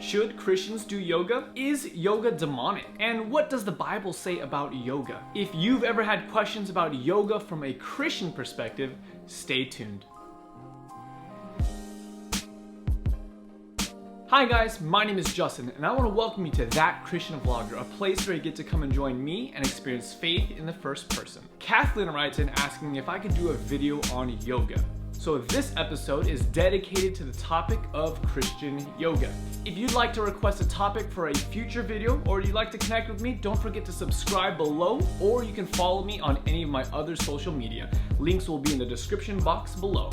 Should Christians do yoga? Is yoga demonic? And what does the Bible say about yoga? If you've ever had questions about yoga from a Christian perspective, stay tuned. Hi guys, my name is Justin, and I want to welcome you to That Christian Vlogger, a place where you get to come and join me and experience faith in the first person. Kathleen writes in asking if I could do a video on yoga. So this episode is dedicated to the topic of Christian yoga. If you'd like to request a topic for a future video, or you'd like to connect with me, don't forget to subscribe below, or you can follow me on any of my other social media. Links will be in the description box below.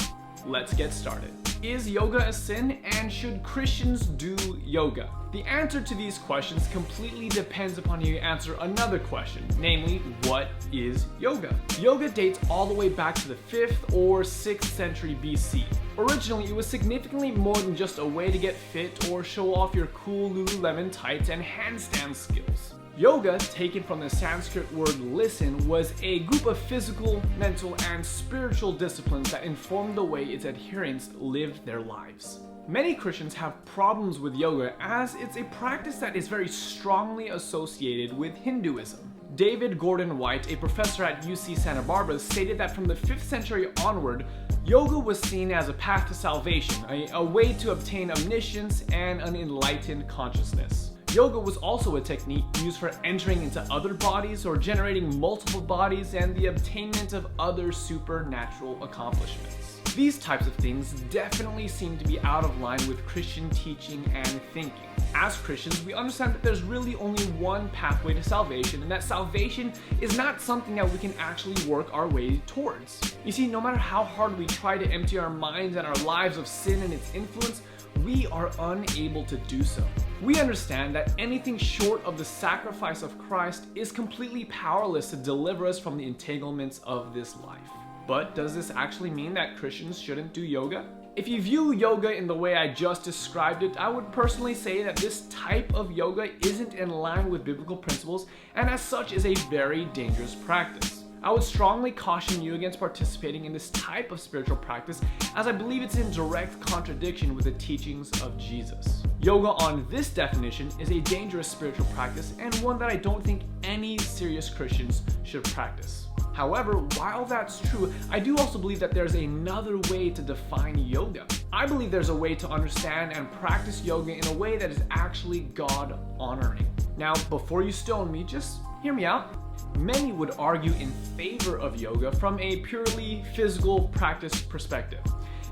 Let's get started. Is yoga a sin, and should Christians do yoga? The answer to these questions completely depends upon you answer another question, namely, what is yoga? Yoga dates all the way back to the 5th or 6th century BC. Originally, it was significantly more than just a way to get fit or show off your cool Lululemon tights and handstand skills. Yoga, taken from the Sanskrit word listen, was a group of physical, mental, and spiritual disciplines that informed the way its adherents lived their lives. Many Christians have problems with yoga as it's a practice that is very strongly associated with Hinduism. David Gordon White, a professor at UC Santa Barbara, stated that from the 5th century onward, yoga was seen as a path to salvation, a way to obtain omniscience and an enlightened consciousness. Yoga was also a technique used for entering into other bodies or generating multiple bodies and the obtainment of other supernatural accomplishments. These types of things definitely seem to be out of line with Christian teaching and thinking. As Christians, we understand that there's really only one pathway to salvation, and that salvation is not something that we can actually work our way towards. You see, no matter how hard we try to empty our minds and our lives of sin and its influence, we are unable to do so. We understand that anything short of the sacrifice of Christ is completely powerless to deliver us from the entanglements of this life. But does this actually mean that Christians shouldn't do yoga? If you view yoga in the way I just described it, I would personally say that this type of yoga isn't in line with biblical principles and as such is a very dangerous practice. I would strongly caution you against participating in this type of spiritual practice, as I believe it's in direct contradiction with the teachings of Jesus. Yoga on this definition is a dangerous spiritual practice and one that I don't think any serious Christians should practice. However, while that's true, I do also believe that there's another way to define yoga. I believe there's a way to understand and practice yoga in a way that is actually God-honoring. Now, before you stone me, just hear me out. Many would argue in favor of yoga from a purely physical practice perspective.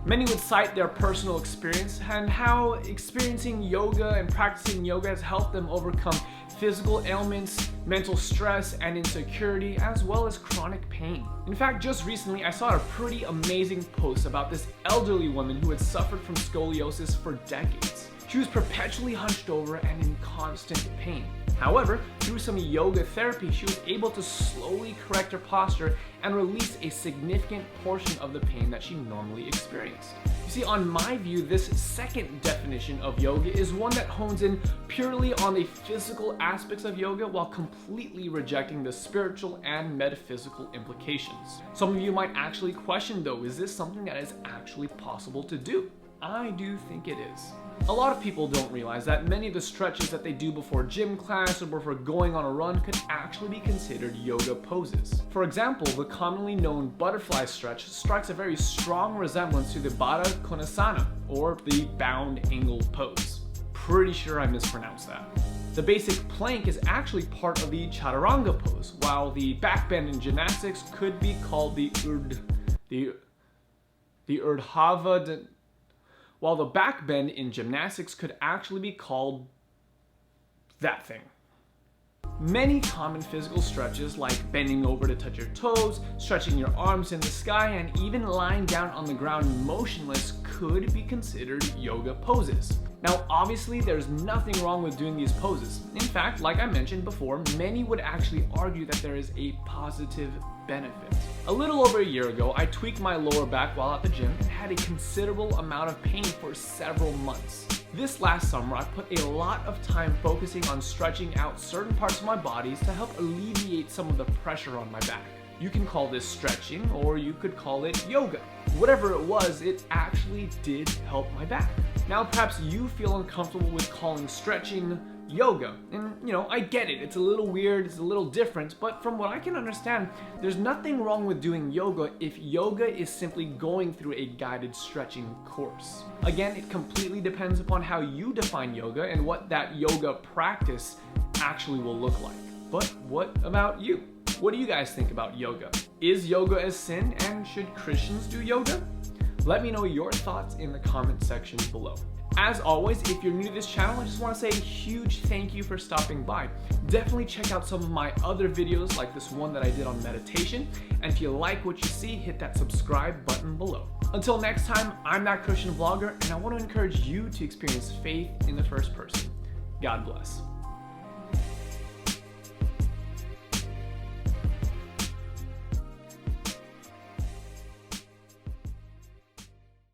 Many would cite their personal experience and how experiencing yoga and practicing yoga has helped them overcome physical ailments, mental stress, and insecurity, as well as chronic pain. In fact, just recently I saw a pretty amazing post about this elderly woman who had suffered from scoliosis for decades. She was perpetually hunched over and in constant pain. However, through some yoga therapy, she was able to slowly correct her posture and release a significant portion of the pain that she normally experienced. You see, on my view, this second definition of yoga is one that hones in purely on the physical aspects of yoga while completely rejecting the spiritual and metaphysical implications. Some of you might actually question though, is this something that is actually possible to do? I do think it is. A lot of people don't realize that many of the stretches that they do before gym class or before going on a run could actually be considered yoga poses. For example, the commonly known butterfly stretch strikes a very strong resemblance to the Baddha Konasana, or the bound angle pose. Pretty sure I mispronounced that. The basic plank is actually part of the chaturanga pose, while the back bend in gymnastics could be called the Urdhva. While the back bend in gymnastics could actually be called that thing. Many common physical stretches like bending over to touch your toes, stretching your arms in the sky, and even lying down on the ground motionless could be considered yoga poses. Now, obviously, there's nothing wrong with doing these poses. In fact, like I mentioned before, many would actually argue that there is a positive benefit. A little over a year ago, I tweaked my lower back while at the gym and had a considerable amount of pain for several months. This last summer, I put a lot of time focusing on stretching out certain parts of my body to help alleviate some of the pressure on my back. You can call this stretching, or you could call it yoga. Whatever it was, it actually did help my back. Now, perhaps you feel uncomfortable with calling stretching yoga. And I get it. It's a little weird, it's a little different, but from what I can understand, there's nothing wrong with doing yoga if yoga is simply going through a guided stretching course. Again, it completely depends upon how you define yoga and what that yoga practice actually will look like. But what about you? What do you guys think about yoga? Is yoga a sin, and should Christians do yoga? Let me know your thoughts in the comment section below. As always, if you're new to this channel, I just want to say a huge thank you for stopping by. Definitely check out some of my other videos like this one that I did on meditation. And if you like what you see, hit that subscribe button below. Until next time, I'm That Christian Vlogger, and I want to encourage you to experience faith in the first person. God bless.